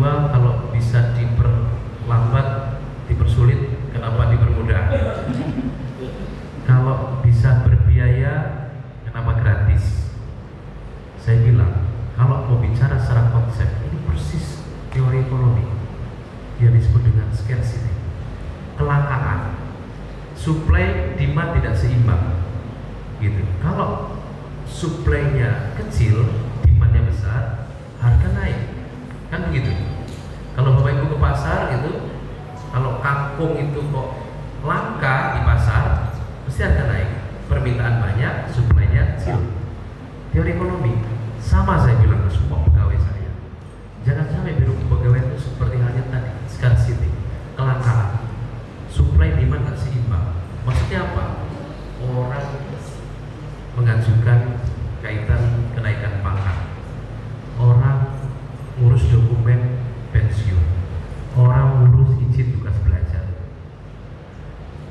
kedua, kalau bisa diperlambat, dipersulit, kenapa dipermudah? Kalau bisa berbiaya, kenapa gratis? Saya bilang, kalau mau bicara secara konsep, ini persis teori ekonomi yang disebut dengan scarcity, kelangkaan, supply demand tidak seimbang, gitu. Kalau supply-nya kecil, demand-nya besar, harga naik, kan begitu. Kalau Bapak Ibu ke pasar itu, kalau kangkung itu kok langka di pasar, pasti harga naik. Permintaan banyak, supply-nya kecil. Teori ekonomi sama saya bilang ke semua pegawai saya. Jangan sampai biro pegawai itu seperti halnya tadi, scarcity, kelangkaan, supply demand nggak seimbang. Maksudnya apa? Orang mengajukan kaitan kenaikan pangkat, orang ngurus dokumen pensiun, orang ngurus izin tugas belajar,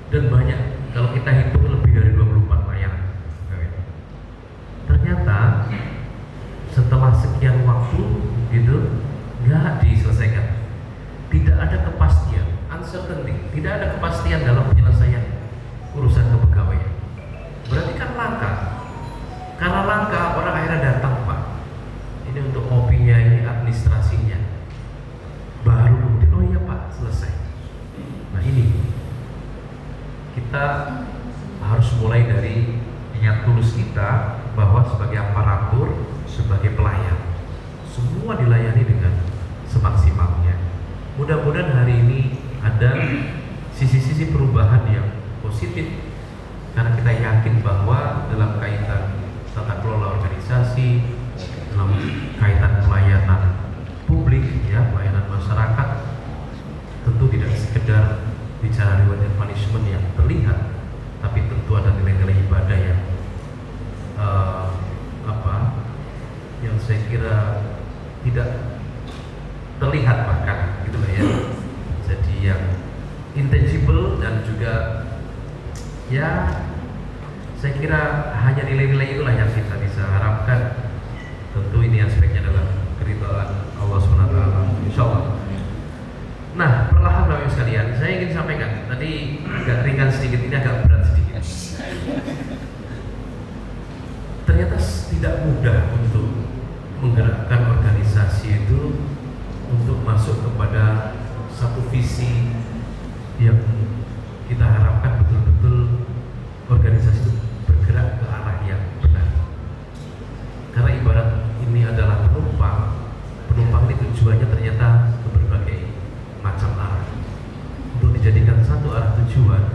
dan banyak. Kalau kita hitung lebih dari 24 layanan. Ternyata setelah sekian waktu gitu nggak diselesaikan, tidak ada kepastian, uncertainty, tidak ada kepastian dalam penyelesaian urusan kepegawaian. Berarti kan langka. Karena langka, orang akhirnya datang, Pak, ini untuk kopinya, ini administrasinya, baru kemudian oh iya Pak, selesai. Nah ini kita harus mulai dari niat tulus kita bahwa sebagai aparatur, sebagai pelayan, semua dilayani dengan semaksimalnya. Mudah-mudahan hari ini ada sisi-sisi perubahan yang positif, karena kita yakin bahwa dalam kaitan tata kelola organisasi, dalam kaitan pelayanan publik, ya, pelayanan masyarakat, tentu tidak sekedar bicara reward and punishment yang terlihat, tapi tentu ada nilai-nilai ibadah yang yang saya kira tidak terlihat bahkan gitu lah ya. Jadi yang intangible dan juga ya saya kira hanya nilai-nilai itulah yang kita bisa harapkan. Tentu ini aspeknya adalah keridhaan Allah SWT, insya Allah. Nah, perlahan Bapak sekalian, saya ingin sampaikan tadi agak ringan sedikit, ini agak berat sedikit. Ternyata tidak mudah untuk menggerakkan organisasi itu untuk masuk kepada satu visi yang kita harapkan betul-betul organisasi itu bergerak ke arah yang benar. Karena ibarat ini adalah penumpang ini tujuannya ternyata ke berbagai macam arah. Untuk dijadikan satu arah tujuan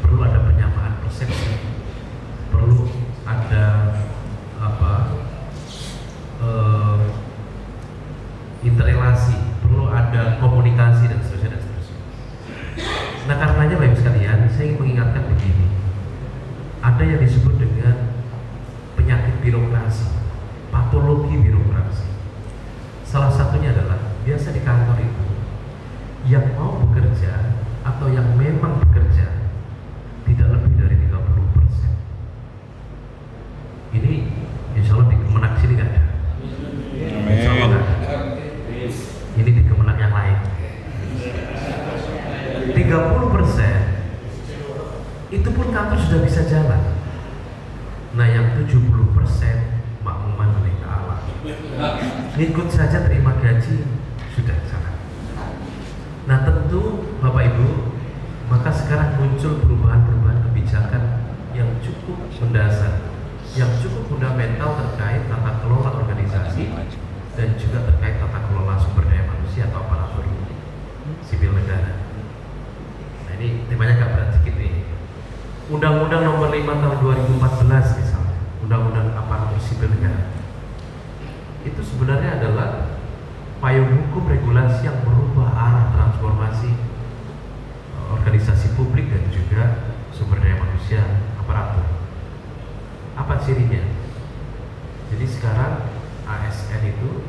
perlu ada penyamaan persepsi, perlu ada interrelasi, perlu ada komunikasi dan seterusnya. Nah karenanya Bapak sekalian, saya ingin mengingatkan begini, ada yang disebut dengan penyakit birokrasi, patologi birokrasi. Salah satunya adalah biasa di kantor itu yang mau bekerja atau yang memang bekerja tidak lebih dari 30%. Ini insya Allah di Kemenak sini nggak ada. Insya Allah nggak ada. Ini di Kemenak yang lain. 30% itu pun kantor sudah bisa jalan. Nah yang 70% makmuman oleh Allah, ngikut saja terima gaji sudah jalan. Nah tentu Bapak Ibu, maka sekarang muncul perubahan-perubahan kebijakan yang cukup mendasar, yang cukup fundamental terkait tata kelola organisasi dan juga terkait tata kelola sumber daya manusia atau aparatur sipil negara. Nah ini temanya agak berat sedikit nih. Undang-Undang Nomor 5 Tahun 2014 misalnya, Undang-Undang Aparatur Sipil Negara, itu sebenarnya adalah payung hukum regulasi yang merubah arah transformasi organisasi publik dan juga sumber daya manusia aparatur. Apa cirinya? Jadi sekarang ASN itu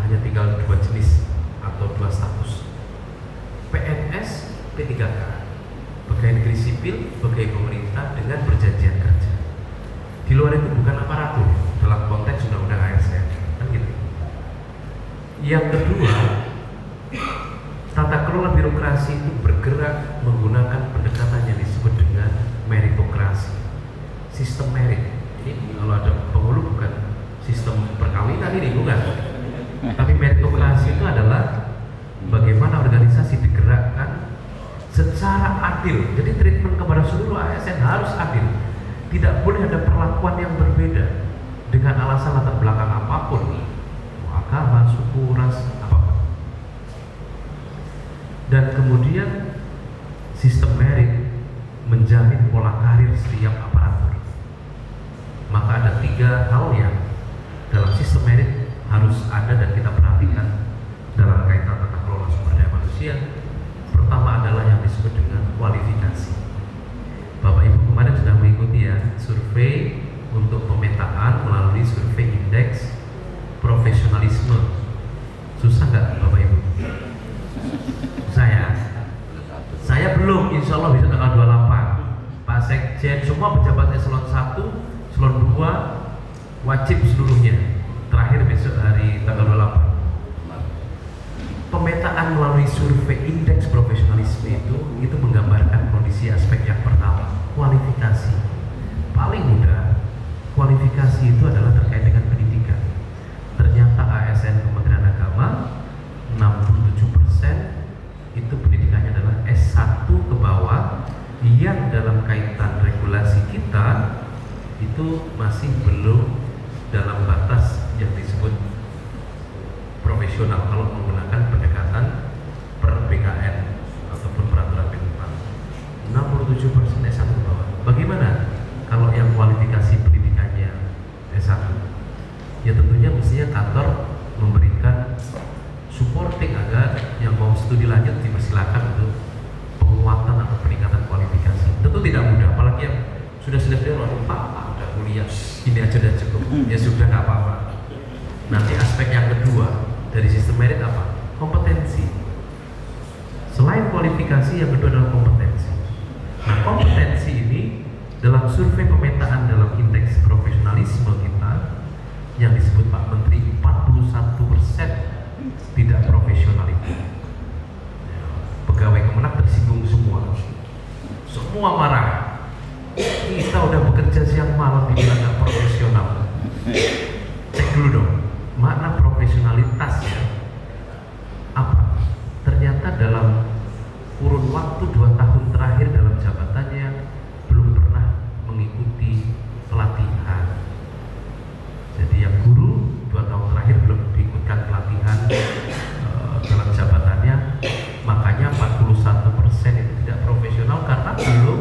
hanya tinggal 2 jenis atau 2 status, PNS, P3K, pegawai negeri sipil, pegawai pemerintah dengan perjanjian kerja. Di luar itu bukan aparatur dalam konteks undang-undang ASN, kan gitu. Yang kedua, kelola birokrasi itu bergerak menggunakan pendekatan yang disebut dengan meritokrasi, sistem merit. Ini kalau ada penghulu bukan sistem perkawinan, ini bukan. Tapi meritokrasi itu adalah bagaimana organisasi digerakkan secara adil. Jadi treatment kepada seluruh ASN harus adil. Tidak boleh ada perlakuan yang berbeda dengan alasan latar belakang apapun, agama, suku, ras, apapun. Dan kemudian sistem merit menjamin pola karir setiap aparatur. Maka ada 3 hal yang dalam sistem merit harus ada dan kita perhatikan dalam kaitan tata kelola sumber daya manusia. Pertama adalah yang disebut dengan kualifikasi. Bapak Ibu kemarin sudah mengikuti ya survei untuk pemetaan melalui survei indeks profesionalisme. Susah nggak Bapak Ibu? Saya belum, insya Allah bisa tanggal 28. Pak Sekjen, semua pejabat eselon 1, eselon 2 wajib seluruhnya. Terakhir besok hari tanggal 28. Pemetaan melalui survei indeks profesionalisme itu menggambarkan kondisi aspek yang pertama, kualifikasi. Paling mudah, kualifikasi itu adalah terkait dengan pendidikan. Ternyata ASN Kementerian Agama 67% itu pendidikannya adalah S1 ke bawah, yang dalam kaitan regulasi kita itu masih belum dalam batas yang disebut profesional kalau menggunakan pendekatan per BKN ataupun peraturan PKN. 67% S1 ke bawah. Bagaimana kalau yang kualifikasi pendidikannya S1? Ya tentunya mestinya kantor memberikan supporting agar yang mau studi lanjut dipersilakan untuk penguatan atau peningkatan kualifikasi. Tentu tidak mudah, apalagi yang sudah senior, Pak, udah kuliah, ini aja udah cukup. Ya sudah, nggak apa-apa. Nanti aspek yang kedua dari sistem merit apa? Kompetensi. Selain kualifikasi, yang kedua adalah kompetensi. Nah, kompetensi ini dalam survei pemetaan dalam indeks profesionalisme kita yang disebut Pak Menteri 41% tidak profesional itu. Pegawai Kemenak tersinggung semua marah. Kita udah bekerja siang malam dibilang nggak profesional. Cek dulu dong, makna profesionalitas ya apa? Ternyata dalam kurun waktu 2 tahun terakhir dalam jabatannya belum pernah mengikuti pelatihan. Jadi yang guru 2 tahun terakhir belum diikutkan pelatihan dalam jabatannya, makanya 41% itu tidak profesional karena belum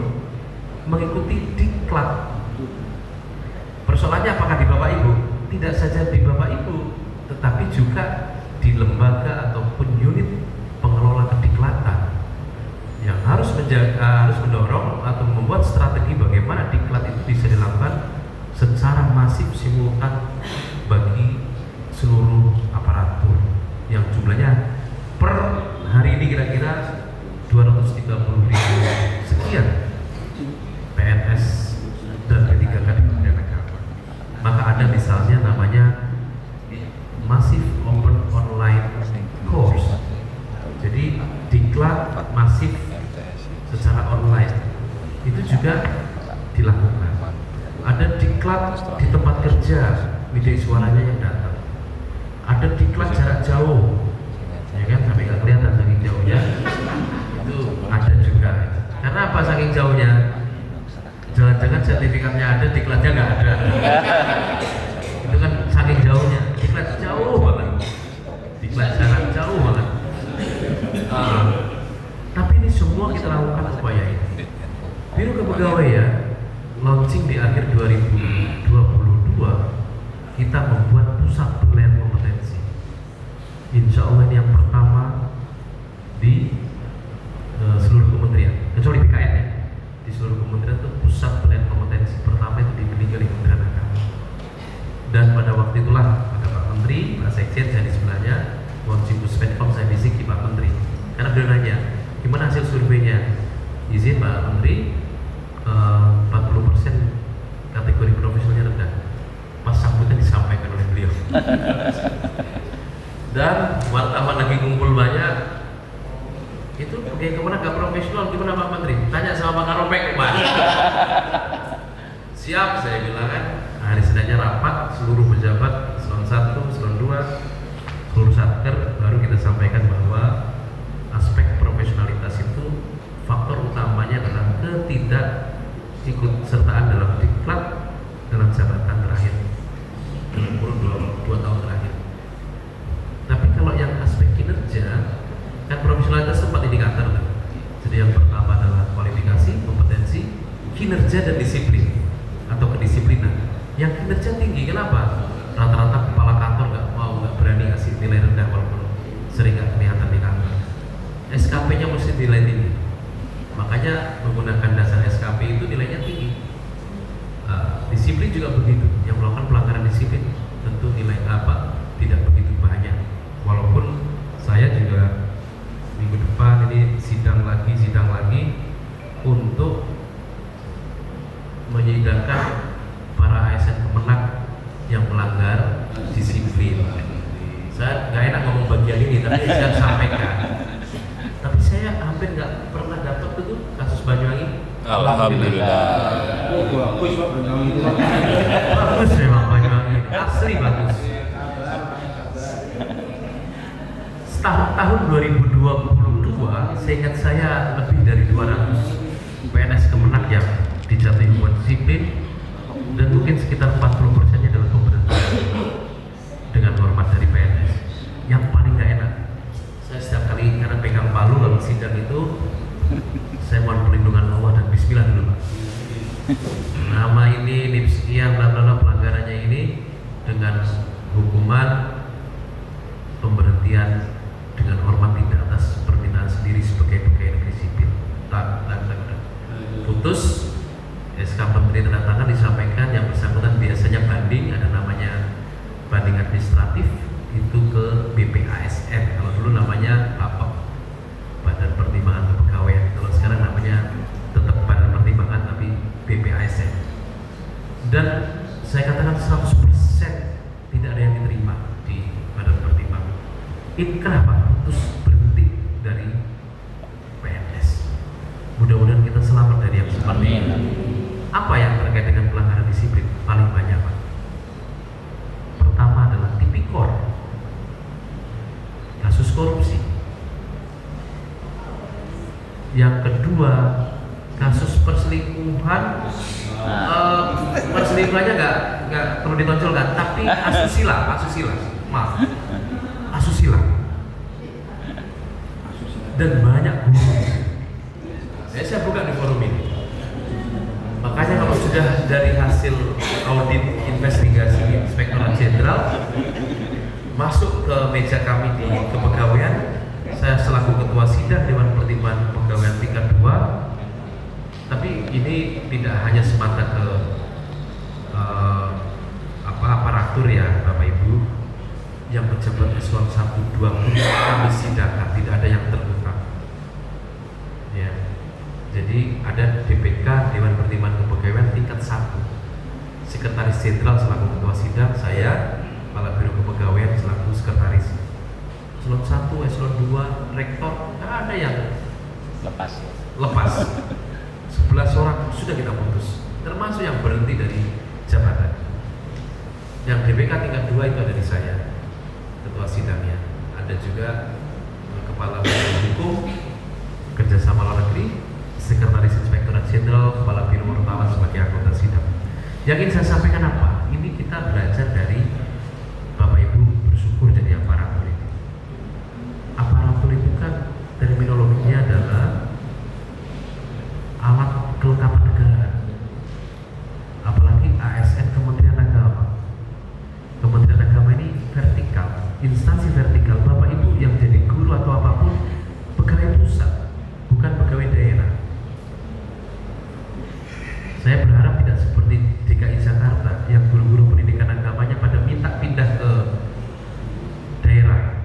mengikuti diklat. Persoalannya apakah di Bapak Ibu? Tidak saja di Bapak Ibu, tetapi juga di lembaga ataupun unit pengelola kediklatan yang harus mendorong atau membuat strategi bagaimana diklat itu bisa dilakukan secara masif simultan bagi seluruh aparatur yang jumlahnya per hari ini kira-kira 230.000 sekian PNS dan P3K di Kementerian Agama. Maka ada misalnya namanya Massive Open Online Course. Jadi diklat masif secara online itu juga dilakukan. Ada diklat di tempat kerja, media suaranya yang datang. Ada diklat jarak jauh, ya kan, sampai nggak kelihatan saking jauhnya. Itu ada juga. Karena apa saking jauhnya? Jangan-jangan sertifikatnya ada, diklatnya nggak ada. Itu kan saking jauhnya. Diklat jauh banget, diklat jarak jauh banget. Tapi ini semua kita lakukan upaya ini. Biro Kepegawaian launching di akhir 2022, kita membuat pusat penilaian kompetensi. Insya Allah ini yang pertama di seluruh kementerian, kecuali BKN ya. Di seluruh kementerian itu pusat penilaian kompetensi pertama itu dimiliki oleh Kementerian Agama. Dan pada waktu itulah ada Pak Menteri, Pak Sekjen saya di sebelahnya, launching Puspendkom saya bisik di Pak Menteri. Karena beliau nanya, gimana hasil surveinya? Izin Pak Menteri, 40% kategori profesionalnya rendah. Pas sambutan disampaikan oleh beliau. Dan wartawan lagi ngumpul banyak, pegawai Kemenak gak profesional, gimana Pak Menteri? Tanya sama Pak Karopek Pak. Siap, saya bilang kan. Hari Seninnya rapat seluruh pejabat eselon 1, eselon 2, seluruh satker, baru kita sampaikan bahwa aspek profesionalitas itu faktor utamanya adalah ketidakikutsertaan dalam diklat dalam jabatan terakhir dalam kurun 2 tahun terakhir. Tapi kalau yang aspek kinerja, kan profesionalitas 4 indikator tuh. Jadi yang pertama adalah kualifikasi, kompetensi, kinerja dan disiplin atau kedisiplinan. Yang kinerja tinggi, kenapa? Rata-rata kepala kantor nggak berani ngasih nilai rendah walaupun sering nggak kelihatan di kantor. SKP-nya mesti nilai tinggi. Makanya menggunakan dasar SKP itu nilainya tinggi. Disiplin juga begitu. Yang melakukan pelanggaran disiplin tentu nilai tidak begitu banyak. Walaupun saya juga minggu depan ini sidang lagi untuk menyidangkan para ASN Kemenak yang melanggar disiplin. Saya nggak enak ngomong bagian ini, tapi saya sampaikan. Tapi saya hampir nggak pernah dapat itu kasus Banyuwangi. Alhamdulillah. Bagus memang Banyuwangi, asli bagus. Tahun 2022, seingat saya lebih dari 200 PNS Kemenak yang dijatuhi hukuman disiplin, dan mungkin sekitar 40%-nya adalah pemberhentian dengan hormat dari PNS. Yang paling nggak enak, saya setiap kali karena pegang palu lalu sidang itu, saya mohon perlindungan Allah dan Bismillah dulu Pak. Nama ini sekian bla bla bla, pelanggarannya ini dengan hukuman pemberhentian dengan hormat tidak atas permintaan sendiri sebagai pegawai negeri sipil. Putus, SK Menteri tanda tangan, disampaikan yang bersangkutan biasanya banding, ada namanya banding administratif itu ke BPASN. Kalau dulu namanya Badan Pertimbangan Kepegawaian. Kalau sekarang namanya tetap Badan Pertimbangan tapi BPASN. Dan saya katakan 100% tidak ada yang diterima di Badan Pertimbangan. Ini kenapa? Terus berhenti dari PNS. Mudah-mudahan kita selamat dari yang seperti ini. Apa yang terkait dengan pelanggaran disiplin paling banyak Pak? Pertama adalah tipikor, kasus korupsi. Yang kedua kasus perselingkuhan. Perselingkuhannya nggak perlu ditonjolkan, tapi asusila, maaf, asusila. Dan banyak guru. Saya buka di forum ini. Makanya kalau sudah dari hasil audit investigasi Inspektorat Jenderal masuk ke meja kami di kepegawaian, saya selaku ketua sidang Dewan Pertimbangan Kepegawaian tingkat 2. Tapi ini tidak hanya semata ke aparatur ya Bapak Ibu, yang pejabat eselon 1, 2 pun kami sidangkan, tidak ada yang terbuka. Ya. Jadi ada DPK Dewan Pertimbangan Kepegawaian tingkat 1, Sekretaris Jenderal selaku ketua sidang, saya Kepala Biro Kepegawaian selaku sekretaris. Eselon 1, eselon 2, rektor, nggak ada yang lepas. 11 orang sudah kita putus, termasuk yang berhenti dari jabatan. Yang DPK tingkat 2 itu ada di saya, ketua sidangnya. Ada juga Kepala Biro Hukum, Kerjasama Luar Negeri, Sekretaris Inspektorat Jenderal, Kepala Biro Wartawan sebagai anggota sidang. Yang ingin saya sampaikan apa? Ini kita belajar dari Bapak Ibu, bersyukur jadi aparatur itu. Aparatur itu kan terminologinya adalah alat kelengkapan negara. Apalagi ASN Kementerian Agama. Kementerian Agama ini vertikal, instansi vertikal. Bapak Ibu yang jadi guru atau apapun, pegawai pusat, bukan pegawai daerah. Saya berharap tidak seperti DKI Jakarta yang guru-guru pendidikan agamanya pada minta pindah ke daerah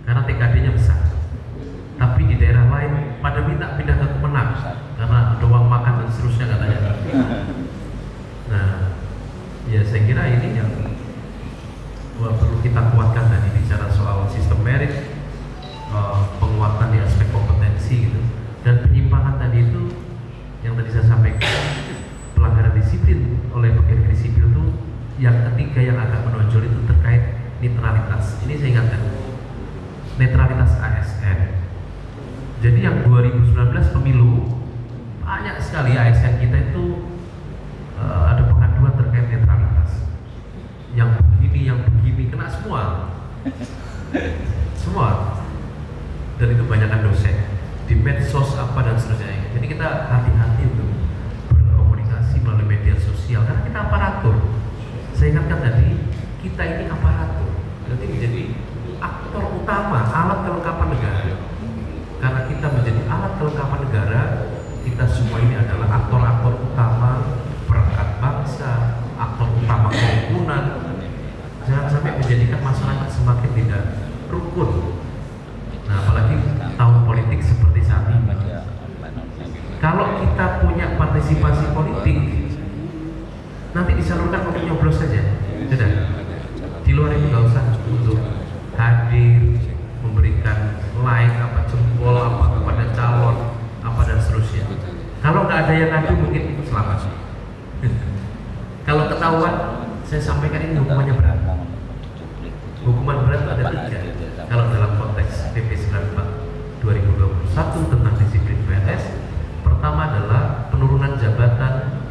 karena TKD-nya besar. Tapi di daerah lain pada minta pindah ke Kemenak karena ada uang makan dan seterusnya katanya. Nah, ya saya kira ini yang perlu kita kuatkan tadi, bicara soal sistem merit, penguatan di aspek kompetensi gitu. ketiga yang agak menonjol itu terkait netralitas. Ini saya ingatkan, netralitas ASN. Jadi yang 2019 pemilu banyak sekali ASN kita itu ada pengaduan terkait netralitas. Yang begini kena semua. Semua. Dan itu banyakkan dosen di medsos apa dan seterusnya. Jadi kita hati-hati untuk berkomunikasi melalui media sosial karena kita aparatur. Saya ingatkan tadi, kita ini aparatur. Jadi menjadi aktor utama, alat kelengkapan negara. Karena kita menjadi alat kelengkapan negara, kita semua ini adalah aktor-aktor utama perangkat bangsa, aktor utama kerukunan. Jangan sampai menjadikan masyarakat semakin tidak rukun. Nah, apalagi tahun politik seperti saat ini. Kalau kita punya partisipasi politik, nanti disalurkan untuk nyoblos saja, sudah. Di luar itu nggak usah untuk hadir, memberikan like, apa jempol, apa kepada calon, apa dan seterusnya. Kalau nggak ada yang ngadu mungkin itu selamat. Kalau ketahuan, saya sampaikan ini hukumannya berat. Hukuman berat itu ada 3. Kalau dalam konteks PP 94 2021 tentang disiplin PNS, pertama adalah penurunan jabatan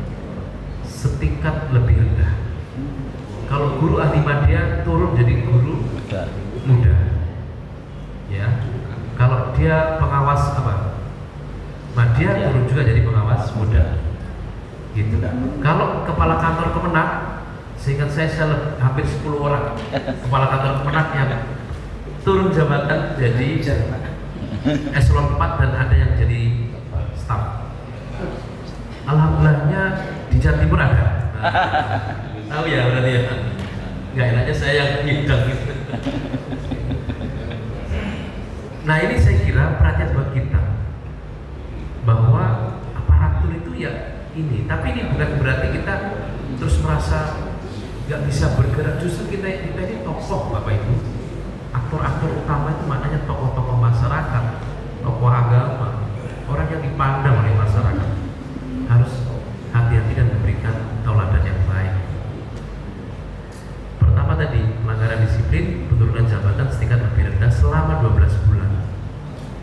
setingkat lebih rendah. Kalau guru ahli madya turun jadi guru muda, ya. Kalau dia pengawas madya turun juga jadi pengawas muda, gitu. Kalau kepala kantor Kemenak, seingat saya hampir 10 orang kepala kantor Kemenak yang turun jabatan jadi eselon 4 dan ada yang jadi staf. Alhamdulillahnya di Jawa Timur ada. Tahu ya berarti ya. Nggak enaknya saya yang ngidang gitu. Nah ini saya kira perhatian buat kita bahwa aparatur itu ya ini. Tapi ini bukan berarti kita terus merasa nggak bisa bergerak. Justru kita ini tokoh Bapak Ibu. Aktor-aktor utama itu maknanya tokoh-tokoh masyarakat, tokoh agama, orang yang dipandang oleh masyarakat. Harus hati-hati dan memberikan tauladan yang baik. Pertama tadi, pelanggaran disiplin, penurunan jabatan setingkat lebih rendah selama 12 bulan.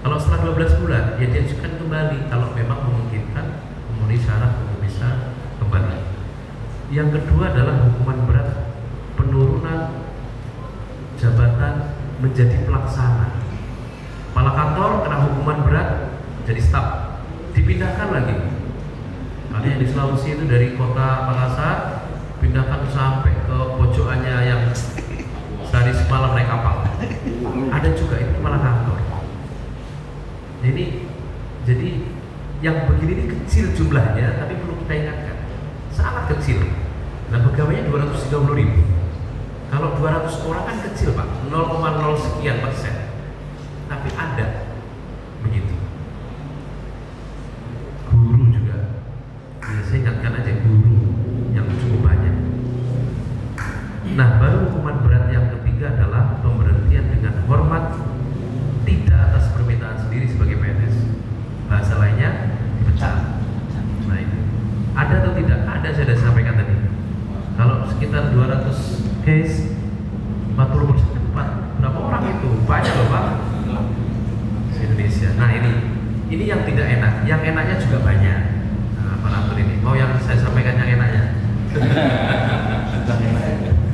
Kalau setelah 12 bulan, ya diajukan kembali kalau memang memungkinkan memenuhi syarat untuk bisa kembali. Yang kedua adalah hukuman berat, penurunan jabatan menjadi pelaksana. Kepala kantor kena hukuman berat jadi staf, dipindahkan lagi. Ada yang di Sulawesi itu dari kota Makassar pindahkan sampai ke pojokannya yang sehari semalam naik kapal. Ada juga itu kepala kantor. Jadi yang begini ini kecil jumlahnya, tapi perlu kita ingatkan sangat kecil. Nah pegawainya 230.000. Kalau 200 orang kan kecil Pak, 0,0 sekian %. Tapi ada begitu. Guru juga, ya saya ingatkan aja guru yang cukup banyak. Nah baru hukuman berat yang ketiga adalah pemberhentian dengan hormat tidak atas permintaan sendiri sebagai PNS. Bahasa lainnya dipecat. Nah itu ada atau tidak? Ada, saya sudah sampaikan tadi. Kalau sekitar 200 case 40% berapa orang itu? Banyak loh Pak di Indonesia. Nah ini yang tidak enak. Yang enaknya juga banyak. Nah, aparatur ini mau yang saya sampaikan yang enaknya.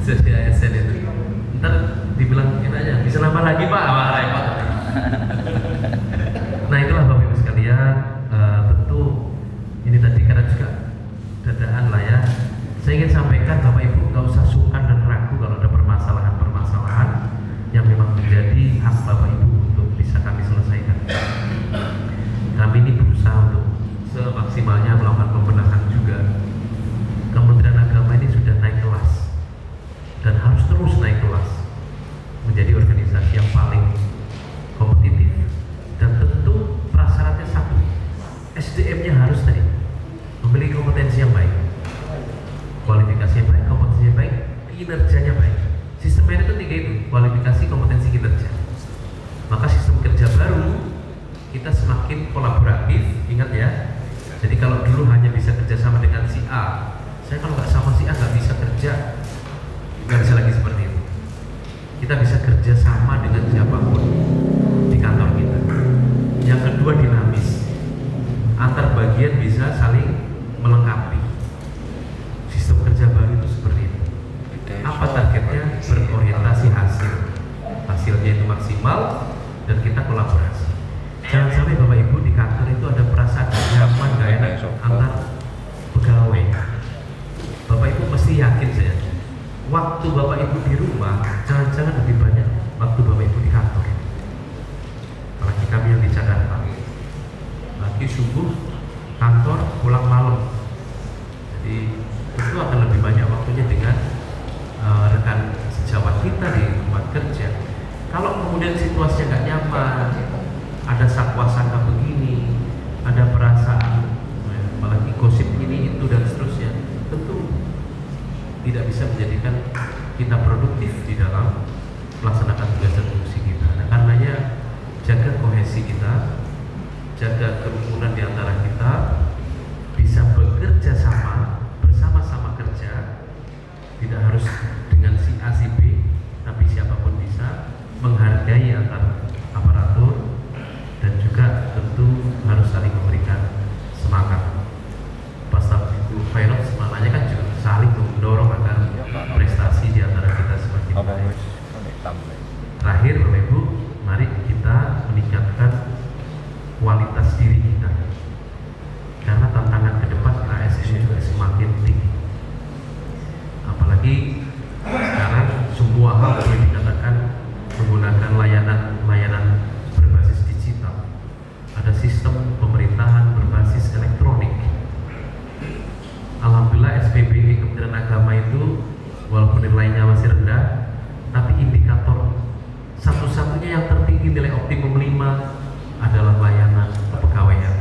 Jadi ASN itu ntar dibilang enaknya bisa nambah lagi Pak, repot. Nah itulah Bapak Ibu sekalian, tentu ini tadi karena juga dadaan lah ya. Saya ingin sampaikan Bapak Ibu nggak usah sungkan dan ragu kalau ada permasalahan-permasalahan yang memang menjadi hak Bapak Ibu untuk bisa kami selesaikan. Kami ini berusaha untuk semaksimalnya melakukan pembenahan juga. Kementerian Agama ini sudah naik kelas dan harus terus naik kelas menjadi organisasi yang paling kompetitif. Dan tentu prasyaratnya satu, SDM-nya harus tadi memiliki kompetensi yang baik, kualifikasinya baik, kompetensinya baik, kinerjanya baik. Sistemnya itu 3 itu, kualifikasi, kompetensi, kinerja. Maka sistem kerja baru kita semakin kolaboratif, ingat ya. Jadi kalau dulu hanya bisa kerja sama dengan si A, saya kalau nggak sama si A nggak bisa kerja. kerja sama dengan siapapun di kantor kita. Yang kedua, dinamis. Antar bagian bisa saling melengkapi. Sistem kerja baru itu seperti itu. Apa targetnya? Berorientasi hasil. Hasilnya itu maksimal dan kita kolaborasi. Jangan sampai Bapak Ibu di kantor itu ada perasaan gak nyaman, gak enak antar pegawai. Bapak Ibu mesti yakin saya, waktu Bapak Ibu di rumah jangan-jangan lebih banyak waktu Bapak Ibu di kantor. Apalagi kami yang di Jakarta, lagi subuh kantor, pulang malam. Jadi itu akan lebih banyak waktunya dengan rekan sejawat kita di tempat kerja. Kalau kemudian situasinya nggak nyaman, ada sakwa-sangka begini, ada perasaan, apalagi gosip ini itu dan seterusnya, tentu tidak bisa menjadikan kita produktif di dalam melaksanakan tugas dan fungsi kita. Nah, karenanya jaga kohesi kita, jaga kerukunan di antara kita, bisa bekerja sama, bersama-sama kerja, tidak harus dengan si A si B, tapi siapapun bisa menghargai antar aparatur dan juga tentu harus saling memberikan semangat. Pas itu pilot semangatnya kan juga saling mendorong agar prestasi di antara kita semakin baik. Terakhir Bapak Ibu, mari kita meningkatkan kualitas diri kita, karena tantangan ke depan ASN juga semakin tinggi. Apalagi sekarang semua hal boleh dikatakan menggunakan layanan berbasis digital. Ada sistem pemerintahan berbasis elektronik. Alhamdulillah SPBE Kementerian Agama itu walaupun nilainya masih rendah, tapi indikator satu-satunya yang tertinggi nilai optimum 5 adalah layanan kepegawaian.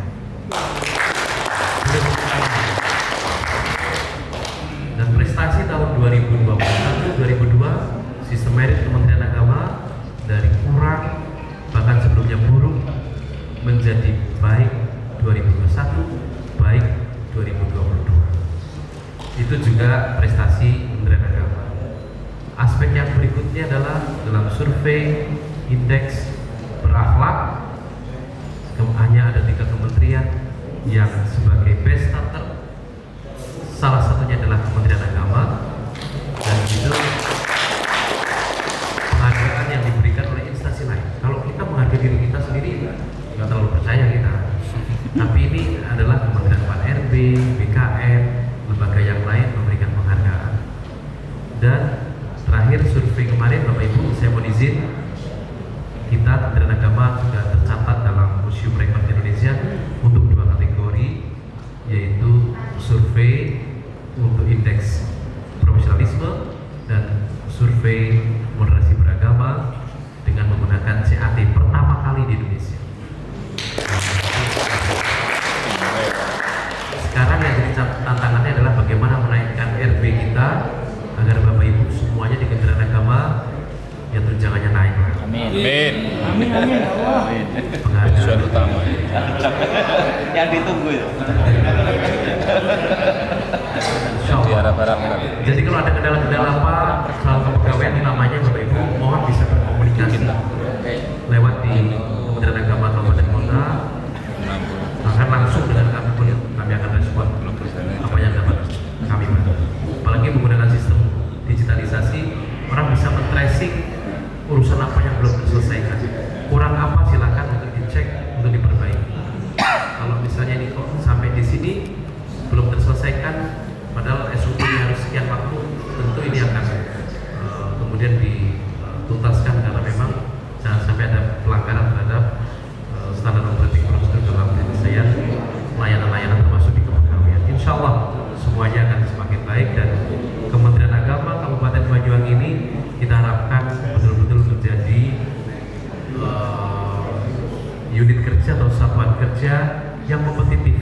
Dan prestasi tahun 2021-2002 sistem merit Kementerian Agama dari kurang bahkan sebelumnya buruk menjadi baik 2021, baik 2022. Itu juga prestasi Kementerian Agama. Aspek yang berikutnya adalah dalam survei indeks berakhlak, hanya ada 3 kementerian yang sebagai best starter. Salah satunya adalah Kementerian Agama, dan itu penghargaan yang diberikan oleh instansi lain. Kalau kita menghargai diri kita sendiri, nggak terlalu percaya kita. Tapi ini adalah Kementerian Pan-RB, BKN, lembaga yang lain memberikan penghargaan. Dan terakhir survei kemarin Bapak Ibu, saya mohon izin, kita Kementerian Agama juga tercatat dalam Museum Rekor Indonesia untuk 2 kategori, yaitu survei untuk indeks profesionalisme dan survei moderasi beragama dengan menggunakan CAT pertama kali di Indonesia. Sekarang yang jadi tantangannya adalah bagaimana menaikkan RB kita agar Bapak Ibu semuanya di Kementerian Agama yang tunjangannya naik. Amin. Amin. Tujuan utama. Yang ditunggu itu. Diharap-harapkan. Jadi kalau ada kendala-kendala apa soal kepegawaian ini namanya Bapak Ibu mohon bisa berkomunikasi lewat di Kementerian Agama Kabupaten Kota, bahkan langsung dengan kami pun kami akan respon apa yang dapat kami bantu. Apalagi menggunakan sistem digitalisasi, orang bisa men-tracing urusan apa yang belum terselesaikan, kurang apa silakan untuk dicek, untuk diperbaiki. Kalau misalnya ini kok sampai di sini belum terselesaikan, padahal SOP harus sekian waktu, tentu ini akan kemudian dituntaskan, karena memang jangan sampai ada pelanggaran terhadap standar operating procedure dalam penyelesaian layanan-layanan termasuk di kepegawaian. Insya Allah semuanya akan semakin baik, dan Kementerian Agama Kabupaten Banyuwangi ini kita harapkan betul-betul menjadi unit kerja atau satuan kerja yang kompetitif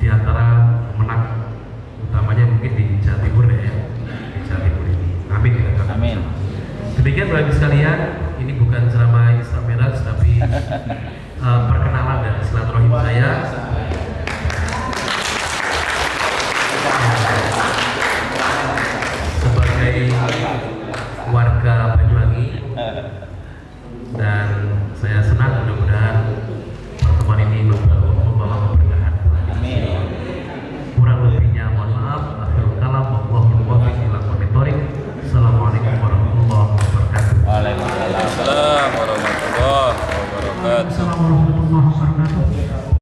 di antara pemenang utamanya mungkin di Jawa Timur ya, di Jawa Timur ini. Amin. Amin. Demikian Bapak Ibu sekalian, ini bukan ceramah Islam Mi'raj tapi perkenalan dan silaturahim saya